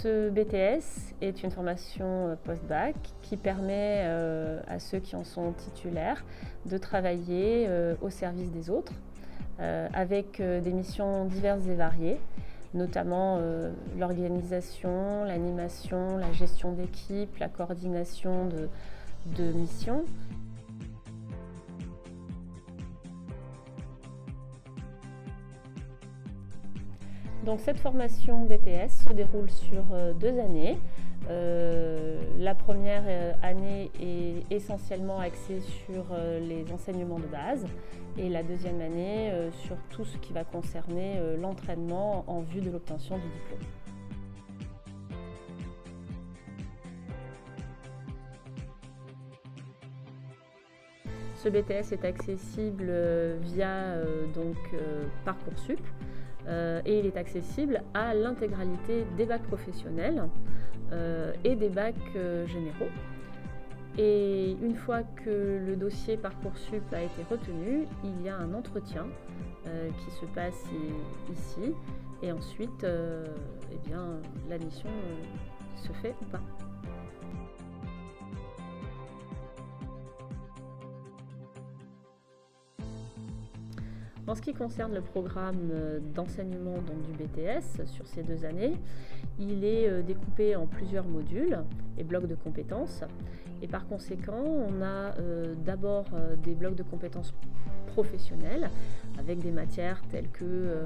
Ce BTS est une formation post-bac qui permet à ceux qui en sont titulaires de travailler au service des autres avec des missions diverses et variées, notamment l'organisation, l'animation, la gestion d'équipe, la coordination de missions. Donc cette formation BTS se déroule sur 2 années. La première année est essentiellement axée sur les enseignements de base et la deuxième année sur tout ce qui va concerner l'entraînement en vue de l'obtention du diplôme. Ce BTS est accessible via Parcoursup. Et il est accessible à l'intégralité des bacs professionnels et des bacs généraux. Et une fois que le dossier Parcoursup a été retenu, il y a un entretien qui se passe ici et ensuite l'admission se fait ou pas. En ce qui concerne le programme d'enseignement du BTS sur ces 2 années, il est découpé en plusieurs modules et blocs de compétences. Et par conséquent, on a d'abord des blocs de compétences professionnelles avec des matières telles que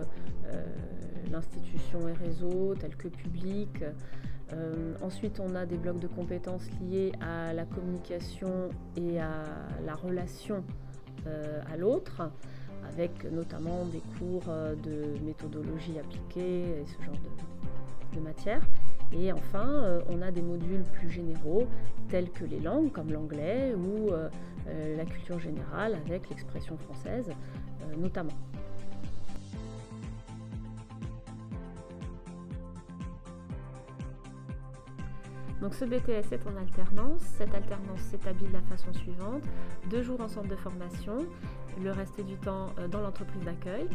l'institution et réseau, telles que public. Ensuite, on a des blocs de compétences liés à la communication et à la relation à l'autre, avec notamment des cours de méthodologie appliquée et ce genre de matière. Et enfin, on a des modules plus généraux tels que les langues comme l'anglais ou la culture générale avec l'expression française notamment. Donc ce BTS est en alternance. Cette alternance s'établit de la façon suivante: 2 jours en centre de formation, le reste du temps dans l'entreprise d'accueil.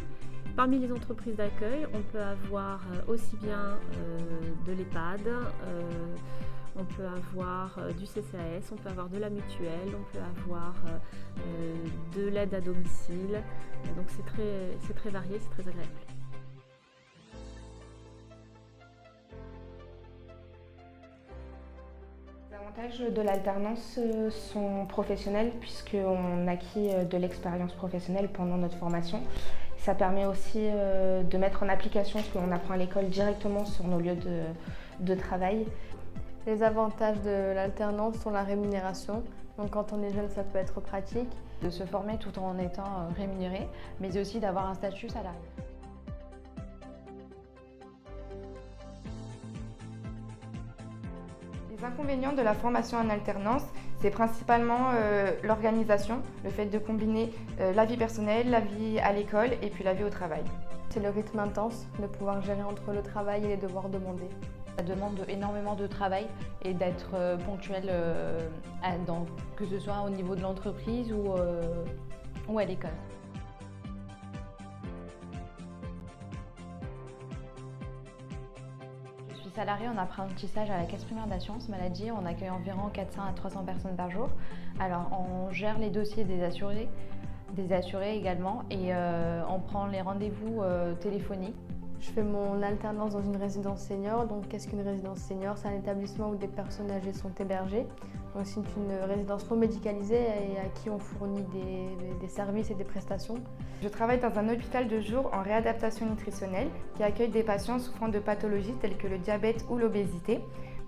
Parmi les entreprises d'accueil, on peut avoir aussi bien de l'EHPAD, on peut avoir du CCAS, on peut avoir de la mutuelle, on peut avoir de l'aide à domicile. Donc c'est très varié, c'est très agréable. Les avantages de l'alternance sont professionnels puisqu'on acquit de l'expérience professionnelle pendant notre formation. Ça permet aussi de mettre en application ce que l'on apprend à l'école directement sur nos lieux de travail. Les avantages de l'alternance sont la rémunération. Donc quand on est jeune, ça peut être pratique. De se former tout en étant rémunéré, mais aussi d'avoir un statut salarié. Les inconvénients de la formation en alternance, c'est principalement l'organisation, le fait de combiner la vie personnelle, la vie à l'école et puis la vie au travail. C'est le rythme intense, de pouvoir gérer entre le travail et les devoirs demandés. Ça demande énormément de travail et d'être ponctuel, que ce soit au niveau de l'entreprise ou à l'école. Je suis salariée en apprentissage à la Caisse primaire d'assurance maladie. On accueille environ 400 à 300 personnes par jour. Alors, on gère les dossiers des assurés également et on prend les rendez-vous téléphoniques. Je fais mon alternance dans une résidence senior. Donc, qu'est-ce qu'une résidence senior? C'est un établissement où des personnes âgées sont hébergées. Donc, c'est une résidence non médicalisée et à qui on fournit des services et des prestations. Je travaille dans un hôpital de jour en réadaptation nutritionnelle qui accueille des patients souffrant de pathologies telles que le diabète ou l'obésité.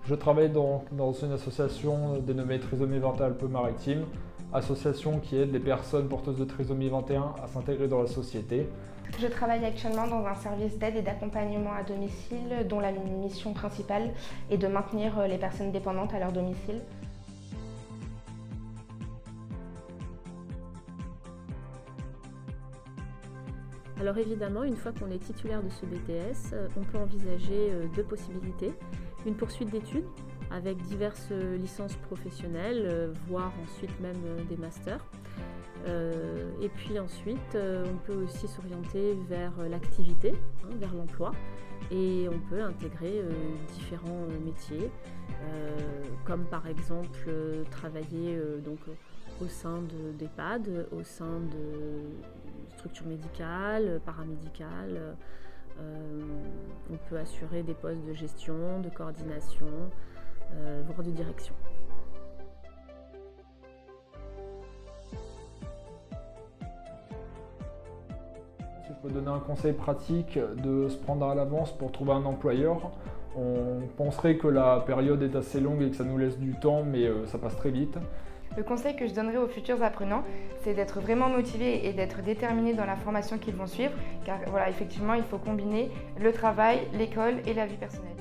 Je travaille dans une association dénommée Trisomie 21 Alpes-Maritimes, association qui aide les personnes porteuses de trisomie 21 à s'intégrer dans la société. Je travaille actuellement dans un service d'aide et d'accompagnement à domicile dont la mission principale est de maintenir les personnes dépendantes à leur domicile. Alors évidemment, une fois qu'on est titulaire de ce BTS, on peut envisager 2 possibilités. Une poursuite d'études avec diverses licences professionnelles, voire ensuite même des masters. Et puis ensuite, on peut aussi s'orienter vers l'activité, vers l'emploi. Et on peut intégrer différents métiers, comme par exemple travailler au sein d'EHPAD, au sein de structures médicales, paramédicales. On peut assurer des postes de gestion, de coordination, voire de direction. Si je peux donner un conseil pratique de se prendre à l'avance pour trouver un employeur, on penserait que la période est assez longue et que ça nous laisse du temps, mais ça passe très vite. Le conseil que je donnerais aux futurs apprenants, c'est d'être vraiment motivés et d'être déterminés dans la formation qu'ils vont suivre, car voilà, effectivement, il faut combiner le travail, l'école et la vie personnelle.